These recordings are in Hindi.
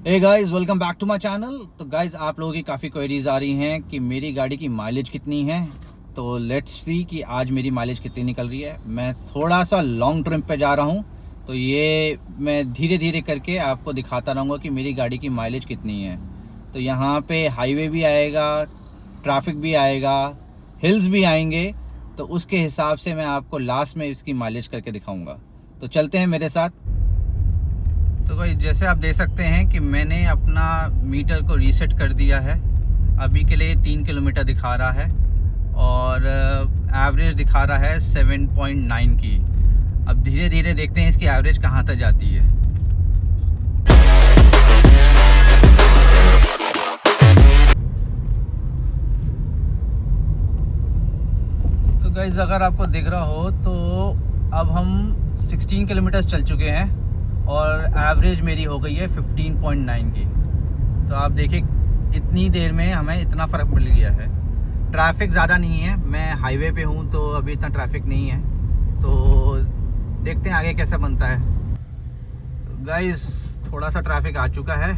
Hey guys, welcome back to my channel. तो गाइस, आप लोगों की काफ़ी क्वेरीज आ रही हैं कि मेरी गाड़ी की माइलेज कितनी है। तो लेट्स सी कि आज मेरी माइलेज कितनी निकल रही है। मैं थोड़ा सा लॉन्ग ट्रिप पे जा रहा हूँ, तो ये मैं धीरे धीरे करके आपको दिखाता रहूँगा कि मेरी गाड़ी की माइलेज कितनी है। तो यहाँ पे हाईवे भी आएगा, ट्रैफिक भी आएगा, हिल्स भी आएंगे, तो उसके हिसाब से मैं आपको लास्ट में इसकी माइलेज करके दिखाऊँगा। तो चलते हैं मेरे साथ। तो भाई, जैसे आप देख सकते हैं कि मैंने अपना मीटर को रीसेट कर दिया है। अभी के लिए 3 किलोमीटर दिखा रहा है और एवरेज दिखा रहा है 7.9 की। अब धीरे धीरे देखते हैं इसकी एवरेज कहाँ तक जाती है। तो गाइस, अगर आपको दिख रहा हो तो अब हम 16 किलोमीटर चल चुके हैं और एवरेज मेरी हो गई है 15.9 की। तो आप देखिए, इतनी देर में हमें इतना फ़र्क मिल गया है। ट्रैफिक ज़्यादा नहीं है, मैं हाईवे पे हूँ तो अभी इतना ट्रैफिक नहीं है। तो देखते हैं आगे कैसा बनता है। गाइस, थोड़ा सा ट्रैफिक आ चुका है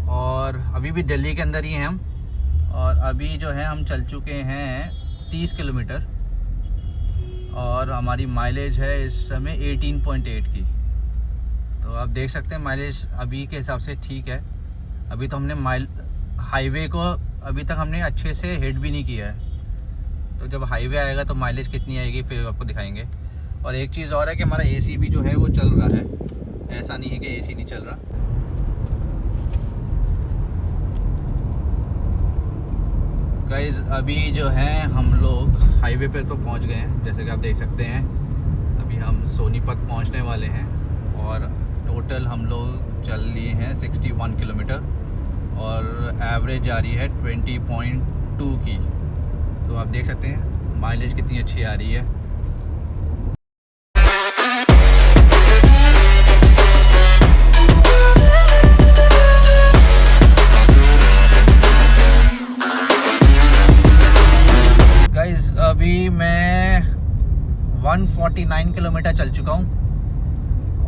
और अभी भी दिल्ली के अंदर ही हैं हम। और अभी जो है हम चल चुके हैं 30 किलोमीटर और हमारी माइलेज है इस समय 18.8 की। तो आप देख सकते हैं माइलेज अभी के हिसाब से ठीक है। अभी तो हमने हाईवे को अभी तक हमने अच्छे से हिट भी नहीं किया है। तो जब हाईवे आएगा तो माइलेज कितनी आएगी फिर आपको दिखाएंगे। और एक चीज़ और है कि हमारा एसी भी जो है वो चल रहा है, ऐसा नहीं है कि एसी नहीं चल रहा। गाइस, अभी जो है हम लोग हाईवे पे तो पहुंच गए हैं। जैसे कि आप देख सकते हैं अभी हम सोनीपत पहुंचने वाले हैं और टोटल हम लोग चल लिए हैं 61 किलोमीटर और एवरेज जा रही है 20.2 की। तो आप देख सकते हैं माइलेज कितनी अच्छी आ रही है। गाइस, अभी मैं 149 किलोमीटर चल चुका हूँ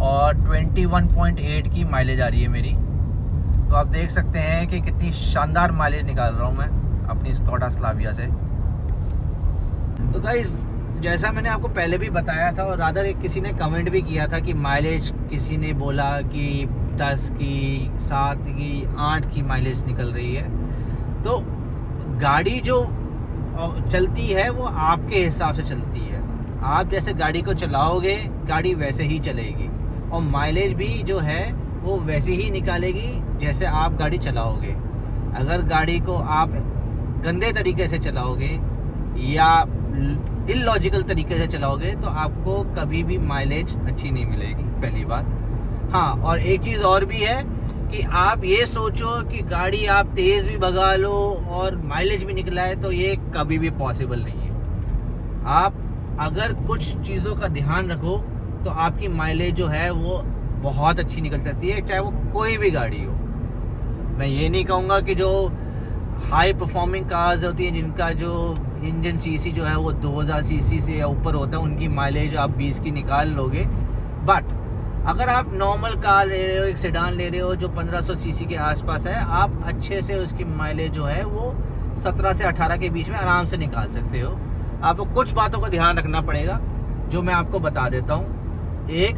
और 21.8 की माइलेज आ रही है मेरी। तो आप देख सकते हैं कि कितनी शानदार माइलेज निकाल रहा हूँ मैं अपनी स्कोडा स्लाविया से। तो गाइस, जैसा मैंने आपको पहले भी बताया था और रादर एक किसी ने कमेंट भी किया था कि माइलेज, किसी ने बोला कि 10 की, 7 की, 8 की माइलेज निकल रही है। तो गाड़ी जो चलती है वो आपके हिसाब से चलती है। आप जैसे गाड़ी को चलाओगे गाड़ी वैसे ही चलेगी और माइलेज भी जो है वो वैसे ही निकालेगी जैसे आप गाड़ी चलाओगे। अगर गाड़ी को आप गंदे तरीके से चलाओगे या इलॉजिकल तरीके से चलाओगे तो आपको कभी भी माइलेज अच्छी नहीं मिलेगी, पहली बात। हाँ, और एक चीज़ और भी है कि आप ये सोचो कि गाड़ी आप तेज़ भी भगा लो और माइलेज भी निकला है, तो ये कभी भी पॉसिबल नहीं है। आप अगर कुछ चीज़ों का ध्यान रखो तो आपकी माइलेज जो है वो बहुत अच्छी निकल सकती है, चाहे वो कोई भी गाड़ी हो। मैं ये नहीं कहूँगा कि जो हाई परफॉर्मिंग कार्स होती हैं जिनका जो इंजन सीसी जो है वो 2000 सीसी से या ऊपर होता है, उनकी माइलेज आप 20 की निकाल लोगे। बट अगर आप नॉर्मल कार ले रहे हो, एक सेडान ले रहे हो जो 1500 सीसी के आसपास है, आप अच्छे से उसकी माइलेज जो है वो 17 से 18 के बीच में आराम से निकाल सकते हो। आपको कुछ बातों का ध्यान रखना पड़ेगा जो मैं आपको बता देता हूँ। एक,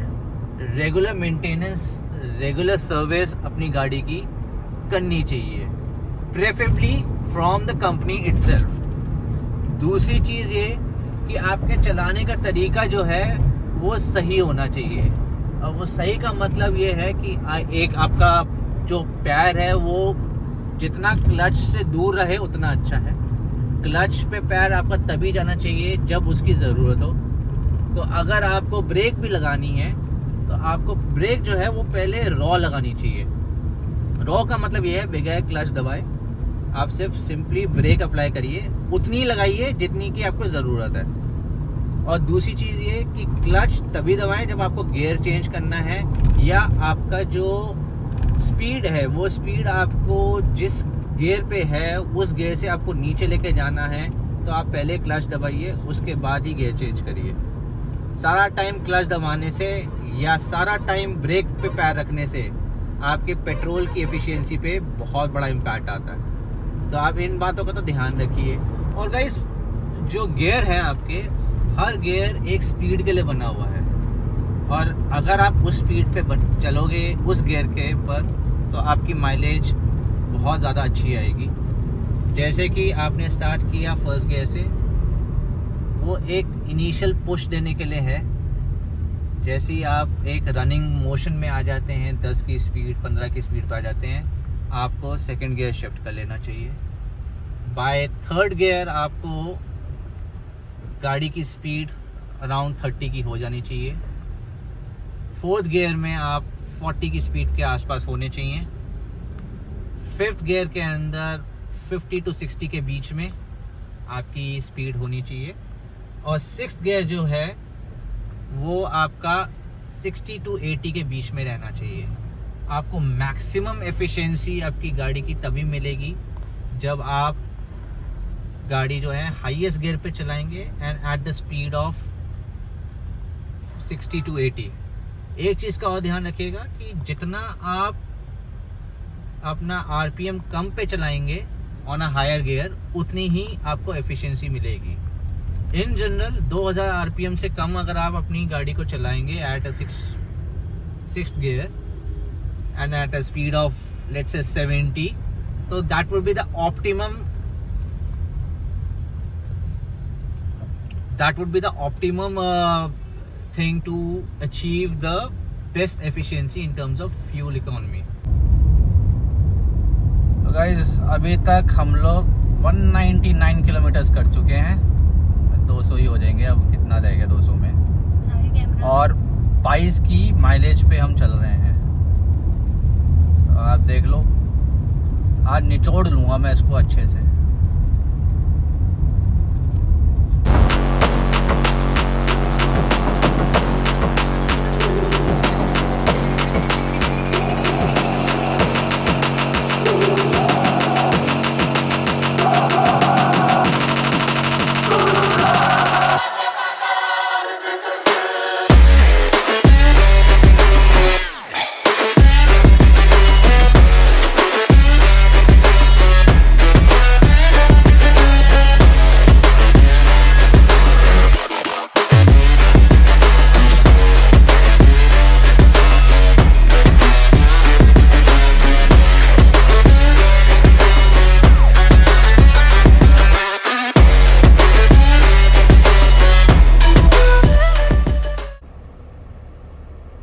रेगुलर मेंटेनेंस, रेगुलर सर्विस अपनी गाड़ी की करनी चाहिए, preferably from the company itself. दूसरी चीज़ ये कि आपके चलाने का तरीका जो है वो सही होना चाहिए। और वो सही का मतलब ये है कि एक आपका जो पैर है वो जितना क्लच से दूर रहे उतना अच्छा है। क्लच पे पैर आपका तभी जाना चाहिए जब उसकी ज़रूरत हो। तो अगर आपको ब्रेक भी लगानी है तो आपको ब्रेक जो है वो पहले रॉ लगानी चाहिए। रॉ का मतलब ये है बगैर क्लच दबाए आप सिर्फ सिंपली ब्रेक अप्लाई करिए, उतनी लगाइए जितनी की आपको ज़रूरत है। और दूसरी चीज़ ये कि क्लच तभी दबाएं जब आपको गियर चेंज करना है या आपका जो स्पीड है वो स्पीड आपको जिस गियर पे है उस गियर से आपको नीचे लेके जाना है, तो आप पहले क्लच दबाइए, उसके बाद ही गियर चेंज करिए। सारा टाइम क्लच दबाने से या सारा टाइम ब्रेक पे पैर रखने से आपके पेट्रोल की एफिशिएंसी पे बहुत बड़ा इम्पैक्ट आता है। तो आप इन बातों का तो ध्यान रखिए। और गाइस, जो गियर है आपके, हर गियर एक स्पीड के लिए बना हुआ है, और अगर आप उस स्पीड पे चलोगे उस गियर के पर, तो आपकी माइलेज बहुत ज़्यादा अच्छी आएगी। जैसे कि आपने स्टार्ट किया फर्स्ट गियर से, वो एक इनिशियल पुश देने के लिए है। जैसे ही आप एक रनिंग मोशन में आ जाते हैं, 10 की स्पीड 15 की स्पीड पर आ जाते हैं, आपको सेकंड गियर शिफ्ट कर लेना चाहिए। बाय थर्ड गियर आपको गाड़ी की स्पीड अराउंड 30 की हो जानी चाहिए। फोर्थ गियर में आप 40 की स्पीड के आसपास होने चाहिए। फिफ्थ गियर के अंदर 50 to 60 के बीच में आपकी स्पीड होनी चाहिए। और सिक्स्थ गियर जो है वो आपका 60 to 80 के बीच में रहना चाहिए। आपको मैक्सिमम एफिशिएंसी आपकी गाड़ी की तभी मिलेगी जब आप गाड़ी जो है हाईएस्ट गियर पे चलाएंगे and at the speed of 60 to 80। एक चीज़ का और ध्यान रखिएगा कि जितना आप अपना आरपीएम कम पे चलाएंगे ऑन अ हायर गियर, उतनी ही आपको एफिशिएंसी मिलेगी। इन जनरल 2000 आरपीएम से कम अगर आप अपनी गाड़ी को चलाएंगे at a sixth gear and at a speed of let's say 70, तो that would be the optimum thing to achieve the best efficiency in terms of fuel economy. तो गाइस, अभी तक हम लोग 199 किलोमीटर्स कर चुके हैं। 200 ही हो जाएंगे, अब कितना रह गया 200 में, और 22 की माइलेज पे हम चल रहे हैं। तो आप देख लो, आज निचोड़ लूँगा मैं इसको अच्छे से।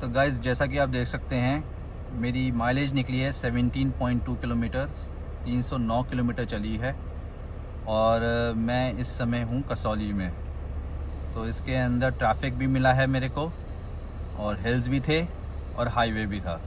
तो गाइज़, जैसा कि आप देख सकते हैं, मेरी माइलेज निकली है 17.2 किलोमीटर, 309 किलोमीटर चली है, और मैं इस समय हूँ कसौली में। तो इसके अंदर ट्रैफिक भी मिला है मेरे को, और हिल्स भी थे और हाईवे भी था।